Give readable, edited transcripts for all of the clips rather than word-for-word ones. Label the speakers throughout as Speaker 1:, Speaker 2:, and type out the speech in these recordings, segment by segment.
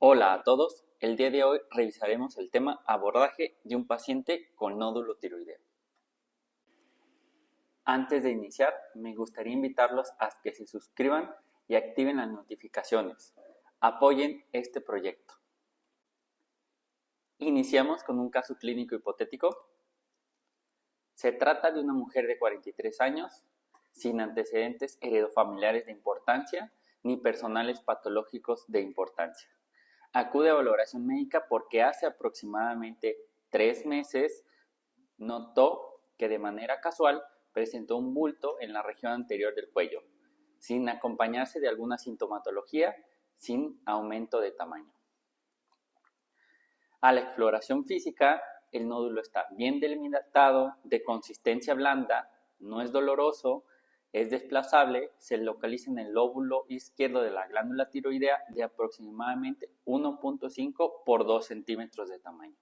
Speaker 1: Hola a todos, el día de hoy revisaremos el tema abordaje de un paciente con nódulo tiroideo. Antes de iniciar, me gustaría invitarlos a que se suscriban y activen las notificaciones. Apoyen este proyecto. Iniciamos con un caso clínico hipotético. Se trata de una mujer de 43 años, sin antecedentes heredofamiliares de importancia ni personales patológicos de importancia. Acude a valoración médica porque hace aproximadamente 3 meses notó que de manera casual presentó un bulto en la región anterior del cuello, sin acompañarse de alguna sintomatología, sin aumento de tamaño. A la exploración física, el nódulo está bien delimitado, de consistencia blanda, no es doloroso, es desplazable, se localiza en el lóbulo izquierdo de la glándula tiroidea de aproximadamente 1.5 por 2 centímetros de tamaño.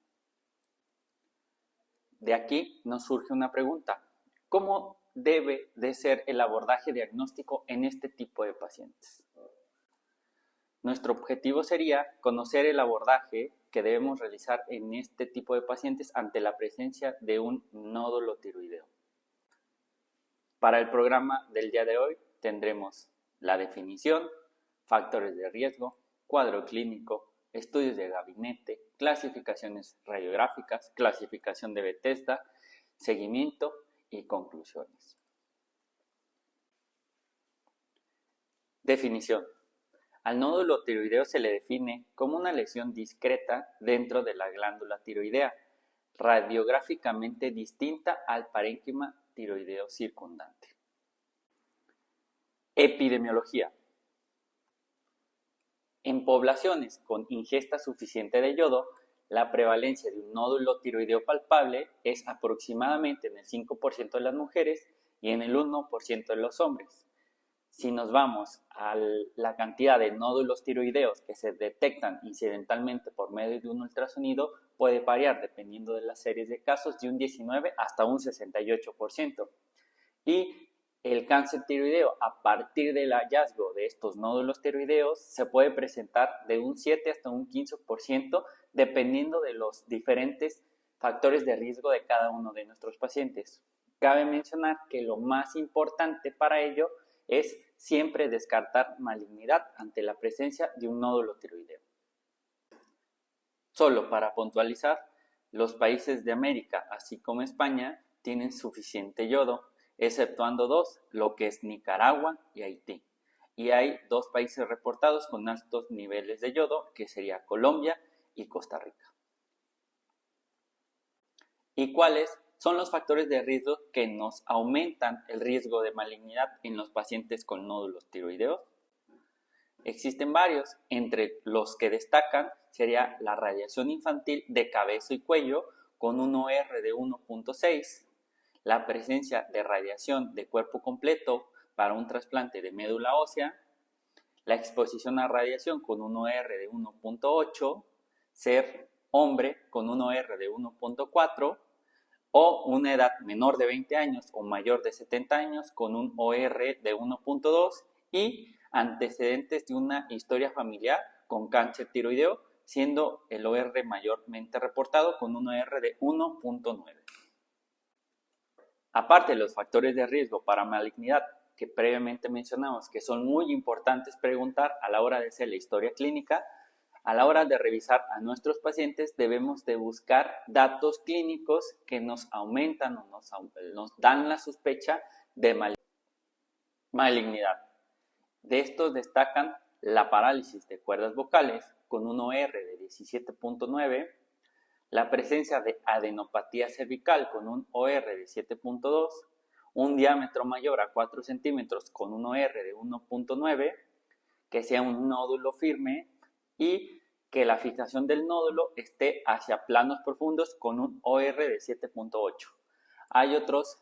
Speaker 1: De aquí nos surge una pregunta: ¿cómo debe de ser el abordaje diagnóstico en este tipo de pacientes? Nuestro objetivo sería conocer el abordaje que debemos realizar en este tipo de pacientes ante la presencia de un nódulo tiroideo. Para el programa del día de hoy tendremos la definición, factores de riesgo, cuadro clínico, estudios de gabinete, clasificaciones radiográficas, clasificación de Bethesda, seguimiento y conclusiones. Definición. Al nódulo tiroideo se le define como una lesión discreta dentro de la glándula tiroidea, radiográficamente distinta al parénquima tiroideo circundante. Epidemiología. En poblaciones con ingesta suficiente de yodo, la prevalencia de un nódulo tiroideo palpable es aproximadamente en el 5% de las mujeres y en el 1% de los hombres. Si nos vamos a la cantidad de nódulos tiroideos que se detectan incidentalmente por medio de un ultrasonido, puede variar dependiendo de las series de casos de un 19 hasta un 68%. Y el cáncer tiroideo, a partir del hallazgo de estos nódulos tiroideos, se puede presentar de un 7 hasta un 15%, dependiendo de los diferentes factores de riesgo de cada uno de nuestros pacientes. Cabe mencionar que lo más importante para ello es siempre descartar malignidad ante la presencia de un nódulo tiroideo. Solo para puntualizar, los países de América, así como España, tienen suficiente yodo, exceptuando dos, lo que es Nicaragua y Haití. Y hay 2 países reportados con altos niveles de yodo, que sería Colombia y Costa Rica. ¿Y cuáles son los factores de riesgo que nos aumentan el riesgo de malignidad en los pacientes con nódulos tiroideos? Existen varios, entre los que destacan sería la radiación infantil de cabeza y cuello con un OR de 1.6, la presencia de radiación de cuerpo completo para un trasplante de médula ósea, la exposición a radiación con un OR de 1.8, ser hombre con un OR de 1.4, o una edad menor de 20 años o mayor de 70 años con un OR de 1.2 y antecedentes de una historia familiar con cáncer tiroideo, siendo el OR mayormente reportado con un OR de 1.9. Aparte de los factores de riesgo para malignidad que previamente mencionamos, que son muy importantes preguntar a la hora de hacer la historia clínica, a la hora de revisar a nuestros pacientes debemos de buscar datos clínicos que nos aumentan o nos dan la sospecha de malignidad. De estos destacan la parálisis de cuerdas vocales con un OR de 17.9, la presencia de adenopatía cervical con un OR de 7.2, un diámetro mayor a 4 centímetros con un OR de 1.9, que sea un nódulo firme y que la fijación del nódulo esté hacia planos profundos con un OR de 7.8. Hay otros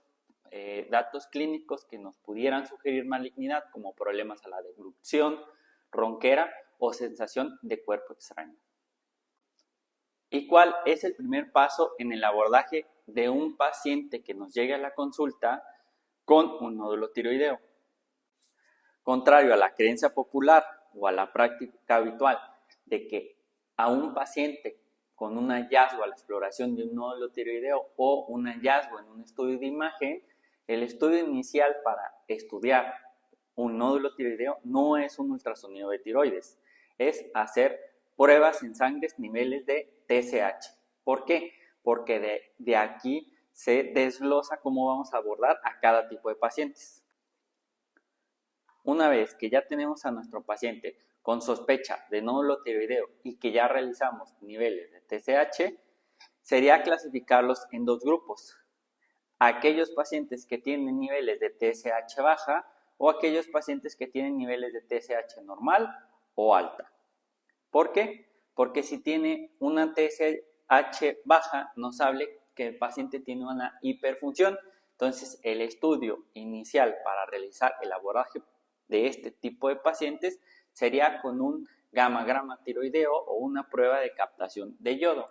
Speaker 1: datos clínicos que nos pudieran sugerir malignidad, como problemas a la deglución, ronquera o sensación de cuerpo extraño. ¿Y cuál es el primer paso en el abordaje de un paciente que nos llegue a la consulta con un nódulo tiroideo? Contrario a la creencia popular o a la práctica habitual de que a un paciente con un hallazgo a la exploración de un nódulo tiroideo o un hallazgo en un estudio de imagen, el estudio inicial para estudiar un nódulo tiroideo no es un ultrasonido de tiroides, es hacer pruebas en sangre, niveles de TSH. ¿Por qué? Porque de aquí se desglosa cómo vamos a abordar a cada tipo de pacientes. Una vez que ya tenemos a nuestro paciente con sospecha de nódulo tiroideo y que ya realizamos niveles de TSH, sería clasificarlos en dos grupos. Aquellos pacientes que tienen niveles de TSH baja o aquellos pacientes que tienen niveles de TSH normal o alta. ¿Por qué? Porque si tiene una TSH baja, nos habla que el paciente tiene una hiperfunción. Entonces, el estudio inicial para realizar el abordaje de este tipo de pacientes sería con un gamma-grama tiroideo o una prueba de captación de yodo.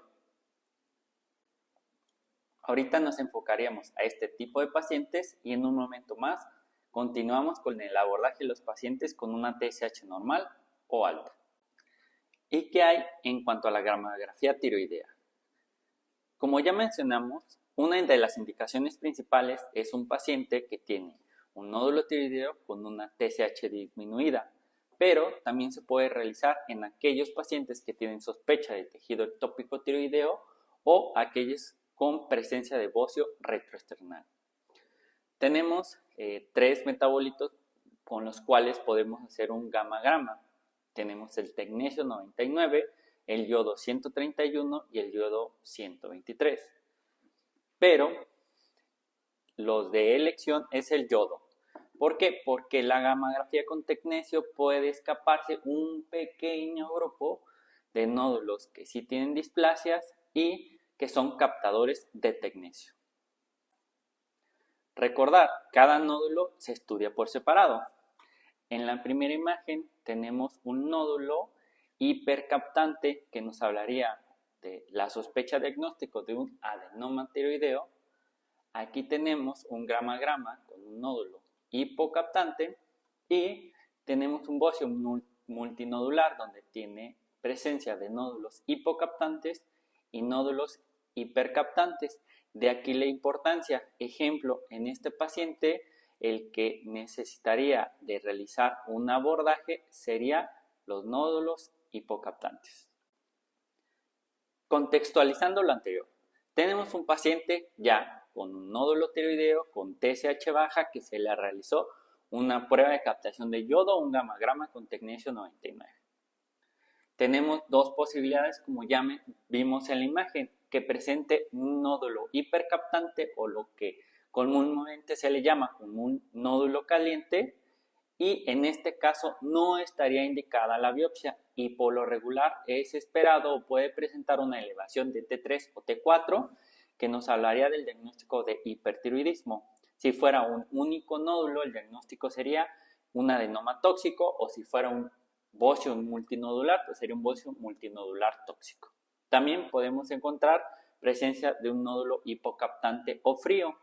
Speaker 1: Ahorita nos enfocaríamos a este tipo de pacientes y en un momento más continuamos con el abordaje de los pacientes con una TSH normal o alta. ¿Y qué hay en cuanto a la gammagrafía tiroidea? Como ya mencionamos, una de las indicaciones principales es un paciente que tiene un nódulo tiroideo con una TSH disminuida, pero también se puede realizar en aquellos pacientes que tienen sospecha de tejido ectópico tiroideo o aquellos con presencia de bocio retroesternal. Tenemos 3 metabolitos con los cuales podemos hacer un gamma-grama. Tenemos el tecnesio 99, el yodo 131 y el yodo 123. Pero los de elección es el yodo. ¿Por qué? Porque la gammagrafía con tecnesio puede escaparse un pequeño grupo de nódulos que sí tienen displasias y que son captadores de tecnesio. Recordar, cada nódulo se estudia por separado. En la primera imagen tenemos un nódulo hipercaptante que nos hablaría de la sospecha diagnóstico de un adenoma tiroideo. Aquí tenemos un gamma-grama con un nódulo hipocaptante y tenemos un bocio multinodular donde tiene presencia de nódulos hipocaptantes y nódulos hipercaptantes. De aquí la importancia. Ejemplo, en este paciente el que necesitaría de realizar un abordaje sería los nódulos hipocaptantes. Contextualizando lo anterior, tenemos un paciente ya con un nódulo tiroideo con TSH baja que se le realizó una prueba de captación de yodo o un gamma-grama con tecnesio 99. Tenemos dos posibilidades, como ya vimos en la imagen, que presente un nódulo hipercaptante o lo que comúnmente se le llama como un nódulo caliente, y en este caso no estaría indicada la biopsia y por lo regular es esperado o puede presentar una elevación de T3 o T4 que nos hablaría del diagnóstico de hipertiroidismo. Si fuera un único nódulo, el diagnóstico sería un adenoma tóxico, o si fuera un bocio multinodular, pues sería un bocio multinodular tóxico. También podemos encontrar presencia de un nódulo hipocaptante o frío.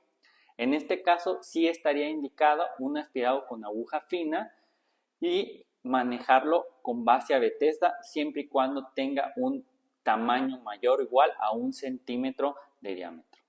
Speaker 1: En este caso sí estaría indicado un aspirado con aguja fina y manejarlo con base a Bethesda siempre y cuando tenga un tamaño mayor o igual a 1 centímetro de diámetro.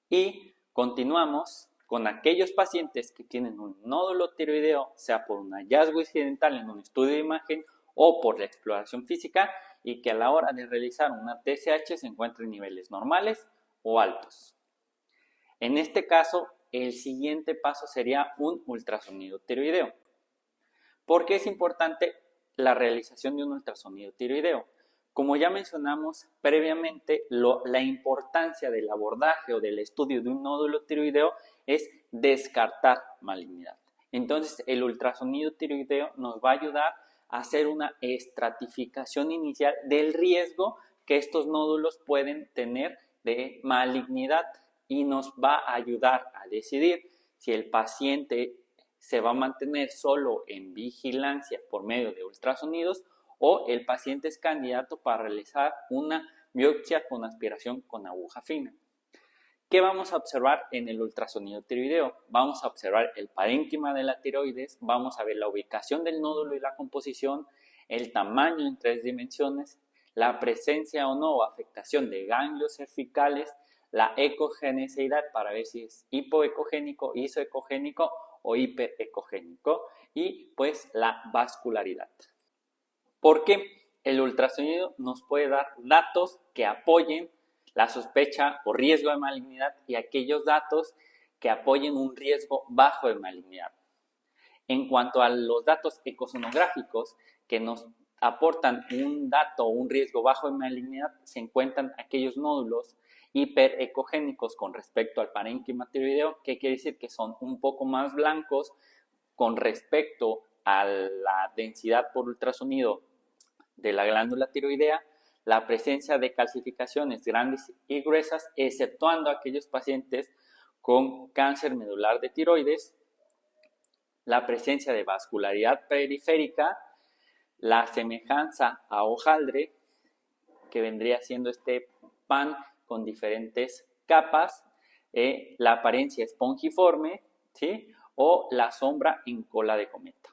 Speaker 1: Y continuamos con aquellos pacientes que tienen un nódulo tiroideo, sea por un hallazgo incidental en un estudio de imagen o por la exploración física, y que a la hora de realizar una TSH se encuentren en niveles normales o altos. En este caso, el siguiente paso sería un ultrasonido tiroideo. ¿Por qué es importante la realización de un ultrasonido tiroideo? Como ya mencionamos previamente, la importancia del abordaje o del estudio de un nódulo tiroideo es descartar malignidad. Entonces, el ultrasonido tiroideo nos va a ayudar a hacer una estratificación inicial del riesgo que estos nódulos pueden tener de malignidad y nos va a ayudar a decidir si el paciente se va a mantener solo en vigilancia por medio de ultrasonidos o el paciente es candidato para realizar una biopsia con aspiración con aguja fina. ¿Qué vamos a observar en el ultrasonido tiroideo? Vamos a observar el parénquima de la tiroides, vamos a ver la ubicación del nódulo y la composición, el tamaño en 3 dimensiones, la presencia o no o afectación de ganglios cervicales, la ecogenicidad para ver si es hipoecogénico, isoecogénico o hiperecogénico y pues la vascularidad. Porque el ultrasonido nos puede dar datos que apoyen la sospecha o riesgo de malignidad y aquellos datos que apoyen un riesgo bajo de malignidad. En cuanto a los datos ecosonográficos que nos aportan un dato o un riesgo bajo de malignidad, se encuentran aquellos nódulos hiperecogénicos con respecto al parénquima tiroideo, que quiere decir que son un poco más blancos con respecto a la densidad por ultrasonido de la glándula tiroidea, la presencia de calcificaciones grandes y gruesas, exceptuando aquellos pacientes con cáncer medular de tiroides, la presencia de vascularidad periférica, la semejanza a hojaldre, que vendría siendo este pan con diferentes capas, la apariencia espongiforme, ¿sí? O la sombra en cola de cometa.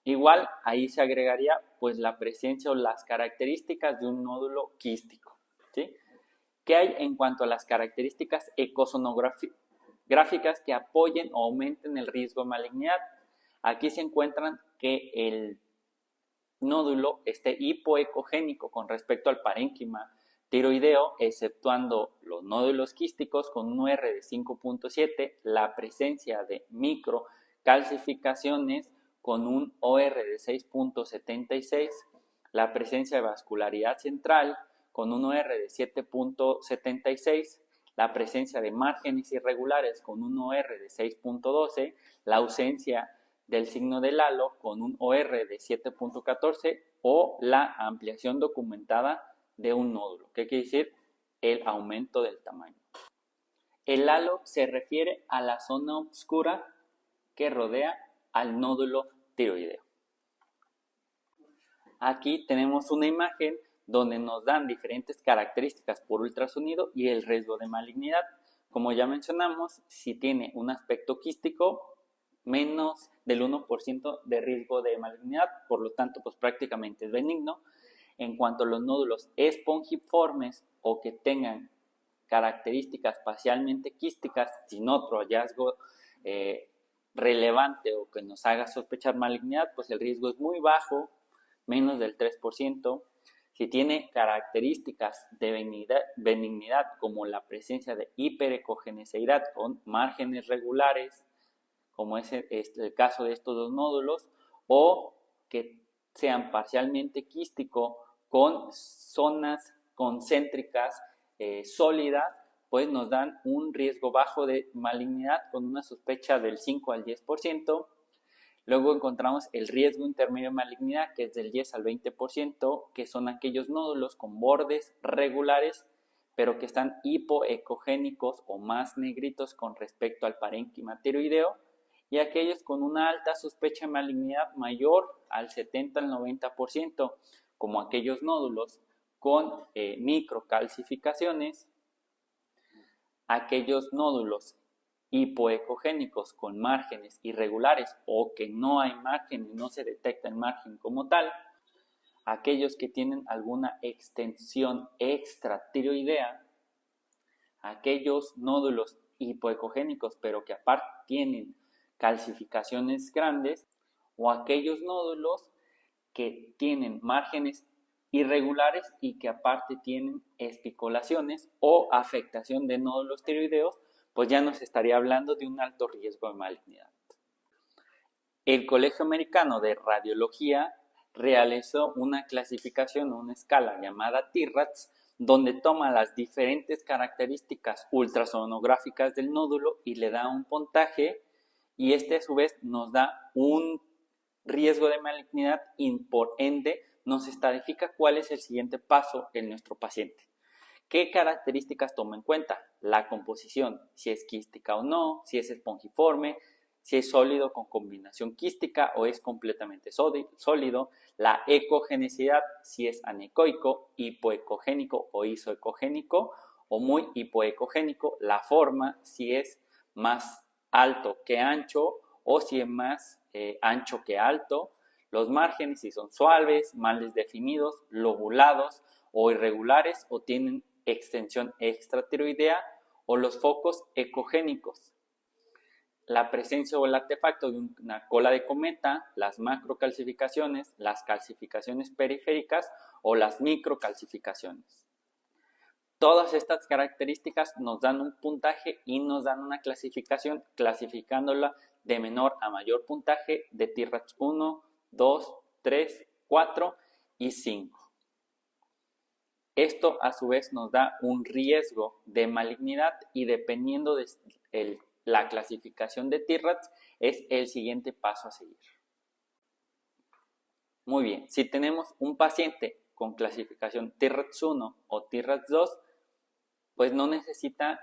Speaker 1: Igual ahí se agregaría pues la presencia o las características de un nódulo quístico, ¿sí? ¿Qué hay en cuanto a las características ecosonográficas que apoyen o aumenten el riesgo de malignidad? Aquí se encuentran que el nódulo esté hipoecogénico con respecto al parénquima tiroideo, exceptuando los nódulos quísticos con un UR de 5.7, la presencia de microcalcificaciones con un OR de 6.76, la presencia de vascularidad central con un OR de 7.76, la presencia de márgenes irregulares con un OR de 6.12, la ausencia del signo del halo con un OR de 7.14 o la ampliación documentada de un nódulo. ¿Qué quiere decir? El aumento del tamaño. El halo se refiere a la zona oscura que rodea al nódulo tiroideo. Aquí tenemos una imagen donde nos dan diferentes características por ultrasonido y el riesgo de malignidad. Como ya mencionamos, si tiene un aspecto quístico, menos del 1% de riesgo de malignidad, por lo tanto, pues prácticamente es benigno. En cuanto a los nódulos espongiformes o que tengan características parcialmente quísticas, sin otro hallazgo relevante o que nos haga sospechar malignidad, pues el riesgo es muy bajo, menos del 3%. Si tiene características de benignidad como la presencia de hiperecogenicidad con márgenes regulares, como es el caso de estos dos nódulos, o que sean parcialmente quístico con zonas concéntricas sólidas, pues nos dan un riesgo bajo de malignidad con una sospecha del 5 al 10%. Luego encontramos el riesgo intermedio de malignidad, que es del 10 al 20%, que son aquellos nódulos con bordes regulares, pero que están hipoecogénicos o más negritos con respecto al parénquima tiroideo, y aquellos con una alta sospecha de malignidad mayor al 70 al 90%, como aquellos nódulos con microcalcificaciones, aquellos nódulos hipoecogénicos con márgenes irregulares o que no hay margen y no se detecta el margen como tal, aquellos que tienen alguna extensión extratiroidea, aquellos nódulos hipoecogénicos pero que aparte tienen calcificaciones grandes, o aquellos nódulos que tienen márgenes irregulares y que aparte tienen espiculaciones o afectación de nódulos tiroideos, pues ya nos estaría hablando de un alto riesgo de malignidad. El Colegio Americano de Radiología realizó una clasificación, una escala llamada TIRADS, donde toma las diferentes características ultrasonográficas del nódulo y le da un puntaje, y este a su vez nos da un riesgo de malignidad y por ende nos estadifica cuál es el siguiente paso en nuestro paciente. ¿Qué características toma en cuenta? La composición, si es quística o no, si es espongiforme, si es sólido con combinación quística o es completamente sólido, la ecogenicidad, si es anecoico, hipoecogénico o isoecogénico o muy hipoecogénico, la forma, si es más alto que ancho o si es más ancho que alto, los márgenes si son suaves, mal definidos, lobulados o irregulares o tienen extensión extratiroidea, o los focos ecogénicos. La presencia o el artefacto de una cola de cometa, las macrocalcificaciones, las calcificaciones periféricas o las microcalcificaciones. Todas estas características nos dan un puntaje y nos dan una clasificación, clasificándola de menor a mayor puntaje de TIRADS 1, 2, 3, 4 y 5. Esto a su vez nos da un riesgo de malignidad y dependiendo de la clasificación de TIRADS es el siguiente paso a seguir. Muy bien, si tenemos un paciente con clasificación TIRADS 1 o TIRADS 2, pues no necesita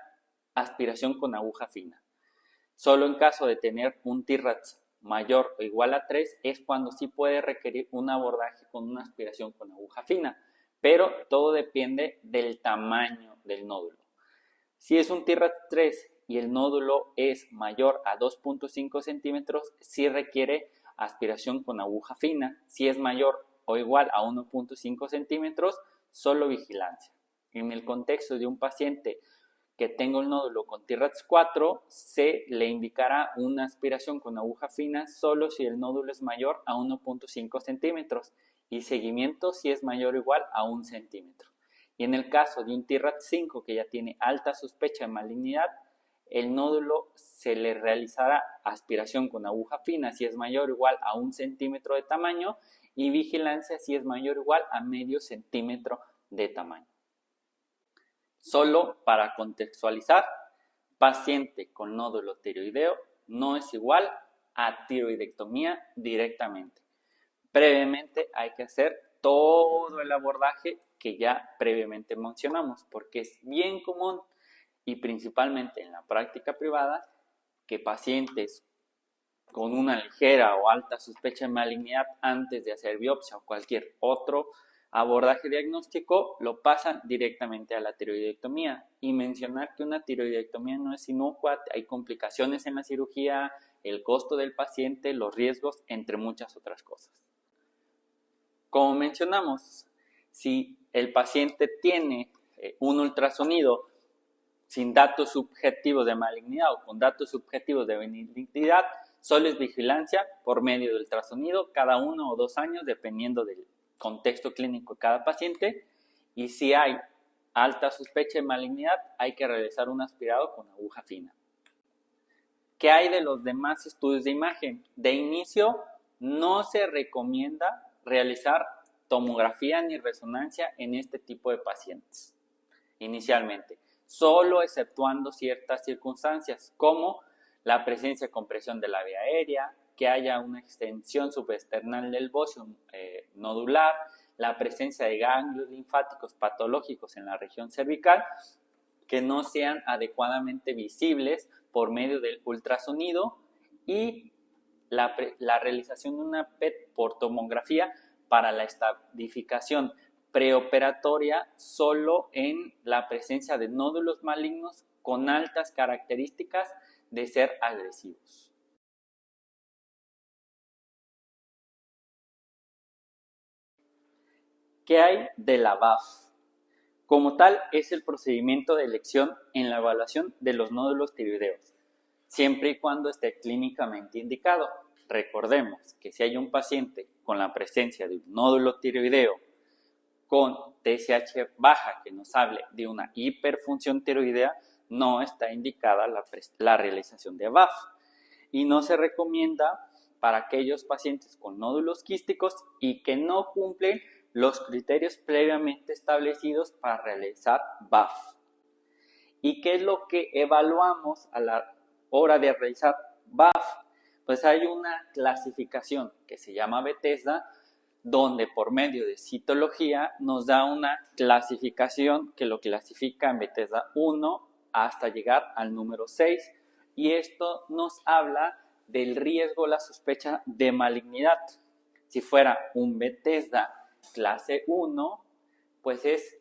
Speaker 1: aspiración con aguja fina. Solo en caso de tener un TIRADS mayor o igual a 3 es cuando sí puede requerir un abordaje con una aspiración con aguja fina, pero todo depende del tamaño del nódulo. Si es un TIRADS 3 y el nódulo es mayor a 2.5 centímetros, sí requiere aspiración con aguja fina. Si es mayor o igual a 1.5 centímetros, solo vigilancia. En el contexto de un paciente que tenga un nódulo con TIRADS 4, se le indicará una aspiración con aguja fina solo si el nódulo es mayor a 1.5 centímetros y seguimiento si es mayor o igual a 1 centímetro. Y en el caso de un TIRADS 5 que ya tiene alta sospecha de malignidad, el nódulo se le realizará aspiración con aguja fina si es mayor o igual a 1 centímetro de tamaño y vigilancia si es mayor o igual a medio centímetro de tamaño. Solo para contextualizar, paciente con nódulo tiroideo no es igual a tiroidectomía directamente. Previamente hay que hacer todo el abordaje que ya previamente mencionamos, porque es bien común y principalmente en la práctica privada que pacientes con una ligera o alta sospecha de malignidad antes de hacer biopsia o cualquier otro abordaje diagnóstico lo pasan directamente a la tiroidectomía. Y mencionar que una tiroidectomía no es inocua, hay complicaciones en la cirugía, el costo del paciente, los riesgos, entre muchas otras cosas. Como mencionamos, si el paciente tiene un ultrasonido sin datos subjetivos de malignidad o con datos subjetivos de benignidad, solo es vigilancia por medio del ultrasonido cada 1 o 2 años, dependiendo del contexto clínico de cada paciente. Y si hay alta sospecha de malignidad, hay que realizar un aspirado con aguja fina. ¿Qué hay de los demás estudios de imagen? De inicio, no se recomienda realizar tomografía ni resonancia en este tipo de pacientes, inicialmente, solo exceptuando ciertas circunstancias, como la presencia de compresión de la vía aérea, que haya una extensión subesternal del bocio nodular, la presencia de ganglios linfáticos patológicos en la región cervical, que no sean adecuadamente visibles por medio del ultrasonido y la realización de una PET por tomografía para la estadificación preoperatoria solo en la presencia de nódulos malignos con altas características de ser agresivos. ¿Qué hay de la BAF? Como tal, es el procedimiento de elección en la evaluación de los nódulos tiroideos, siempre y cuando esté clínicamente indicado. Recordemos que si hay un paciente con la presencia de un nódulo tiroideo con TSH baja que nos hable de una hiperfunción tiroidea, no está indicada la realización de BAF y no se recomienda para aquellos pacientes con nódulos quísticos y que no cumplen los criterios previamente establecidos para realizar BAF. ¿Y qué es lo que evaluamos a la hora de realizar BAF? Pues hay una clasificación que se llama Bethesda, donde por medio de citología nos da una clasificación que lo clasifica en Bethesda 1 hasta llegar al número 6, y esto nos habla del riesgo, la sospecha de malignidad. Si fuera un Bethesda clase 1, pues es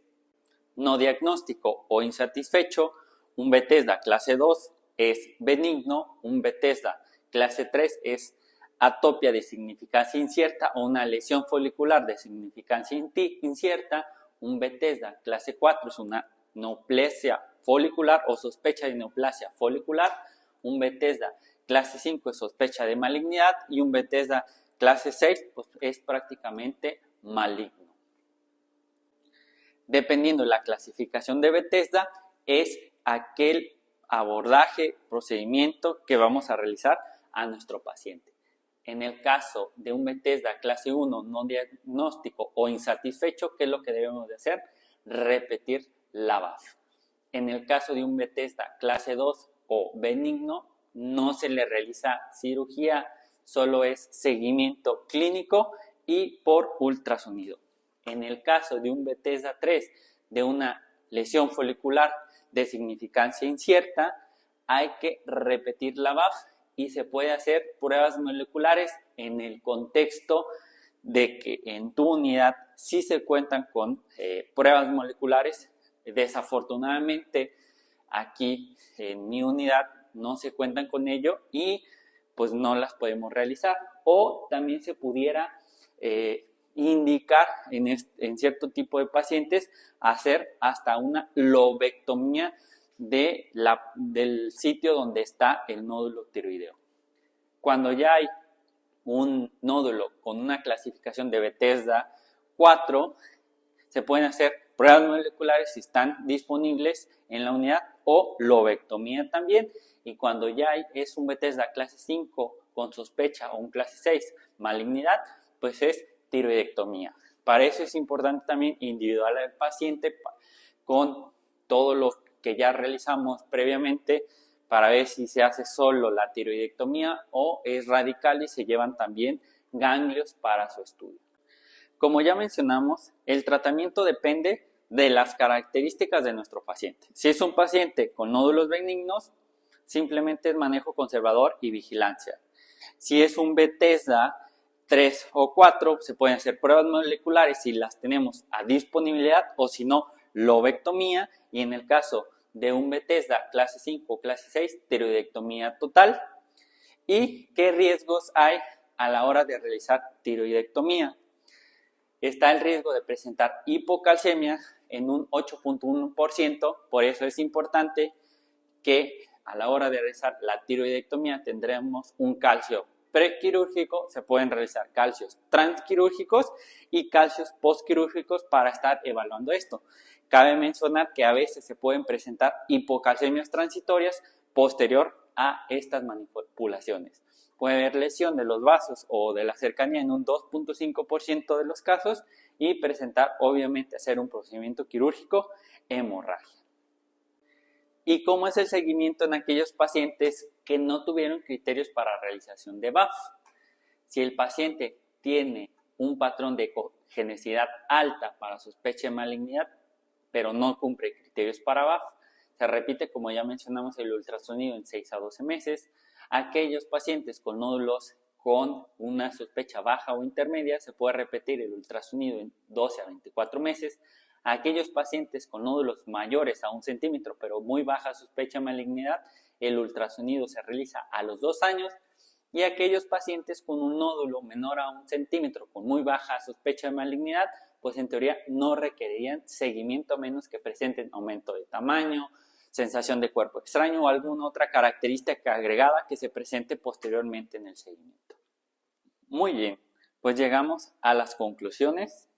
Speaker 1: no diagnóstico o insatisfecho. Un Bethesda clase 2 es benigno, un Bethesda clase 3 es atopia de significancia incierta o una lesión folicular de significancia incierta. Un Bethesda clase 4 es una neoplasia folicular o sospecha de neoplasia folicular. Un Bethesda clase 5 es sospecha de malignidad y un Bethesda clase 6 pues, es prácticamente maligno. Dependiendo de la clasificación de Bethesda, es aquel abordaje, procedimiento que vamos a realizar a nuestro paciente. En el caso de un Bethesda clase 1 no diagnóstico o insatisfecho, ¿qué es lo que debemos de hacer? Repetir la BAF. En el caso de un Bethesda clase 2 o benigno, no se le realiza cirugía, solo es seguimiento clínico y por ultrasonido. En el caso de un Bethesda 3, de una lesión folicular de significancia incierta, hay que repetir la BAF y se puede hacer pruebas moleculares en el contexto de que en tu unidad sí se cuentan con pruebas moleculares. Desafortunadamente, aquí en mi unidad no se cuentan con ello y pues no las podemos realizar. O también se pudiera indicar en cierto tipo de pacientes hacer hasta una lobectomía del sitio donde está el nódulo tiroideo. Cuando ya hay un nódulo con una clasificación de Bethesda 4, se pueden hacer pruebas moleculares si están disponibles en la unidad o lobectomía también. Y cuando ya es un Bethesda clase 5 con sospecha o un clase 6 malignidad, pues es tiroidectomía. Para eso es importante también individual al paciente con todo lo que ya realizamos previamente para ver si se hace solo la tiroidectomía o es radical y se llevan también ganglios para su estudio. Como ya mencionamos, el tratamiento depende de las características de nuestro paciente. Si es un paciente con nódulos benignos, simplemente es manejo conservador y vigilancia. Si es un Bethesda 3 o 4, se pueden hacer pruebas moleculares si las tenemos a disponibilidad o si no, lobectomía. Y en el caso de un Bethesda clase 5 o clase 6, tiroidectomía total. ¿Y qué riesgos hay a la hora de realizar tiroidectomía? Está el riesgo de presentar hipocalcemia en un 8.1%, por eso es importante que a la hora de realizar la tiroidectomía tendremos un calcio prequirúrgico, se pueden realizar calcios transquirúrgicos y calcios postquirúrgicos para estar evaluando esto. Cabe mencionar que a veces se pueden presentar hipocalcemias transitorias posterior a estas manipulaciones. Puede haber lesión de los vasos o de la cercanía en un 2.5% de los casos y presentar, obviamente, hacer un procedimiento quirúrgico, hemorragia. ¿Y cómo es el seguimiento en aquellos pacientes que no tuvieron criterios para realización de BAF? Si el paciente tiene un patrón de ecogenicidad alta para sospecha de malignidad, pero no cumple criterios para BAF, se repite, como ya mencionamos, el ultrasonido en 6 a 12 meses. Aquellos pacientes con nódulos con una sospecha baja o intermedia, se puede repetir el ultrasonido en 12 a 24 meses. Aquellos pacientes con nódulos mayores a 1 centímetro, pero muy baja sospecha de malignidad, el ultrasonido se realiza a los 2 años. Y aquellos pacientes con un nódulo menor a 1 centímetro, con muy baja sospecha de malignidad, pues en teoría no requerirían seguimiento a menos que presenten aumento de tamaño, sensación de cuerpo extraño o alguna otra característica agregada que se presente posteriormente en el seguimiento. Muy bien, pues llegamos a las conclusiones.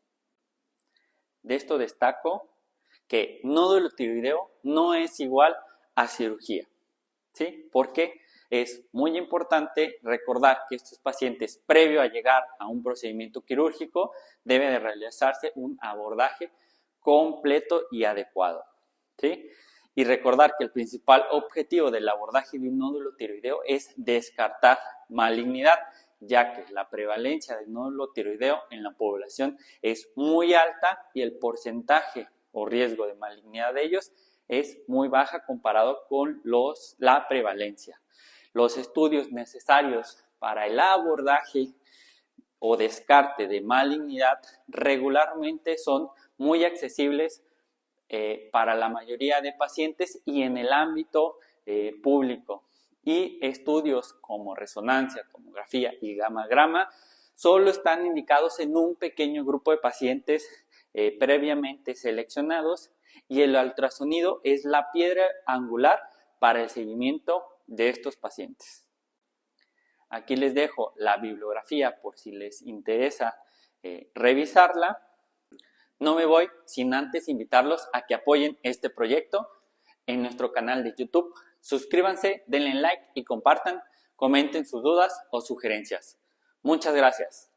Speaker 1: De esto destaco que nódulo tiroideo no es igual a cirugía, ¿sí? Porque es muy importante recordar que estos pacientes, previo a llegar a un procedimiento quirúrgico, debe de realizarse un abordaje completo y adecuado, ¿sí? Y recordar que el principal objetivo del abordaje de un nódulo tiroideo es descartar malignidad, ya que la prevalencia del nódulo tiroideo en la población es muy alta y el porcentaje o riesgo de malignidad de ellos es muy baja comparado con la prevalencia. Los estudios necesarios para el abordaje o descarte de malignidad regularmente son muy accesibles para la mayoría de pacientes y en el ámbito público. Y estudios como resonancia, tomografía y gammagrama solo están indicados en un pequeño grupo de pacientes previamente seleccionados, y el ultrasonido es la piedra angular para el seguimiento de estos pacientes. Aquí les dejo la bibliografía por si les interesa revisarla. No me voy sin antes invitarlos a que apoyen este proyecto en nuestro canal de YouTube. Suscríbanse, denle like y compartan, comenten sus dudas o sugerencias. Muchas gracias.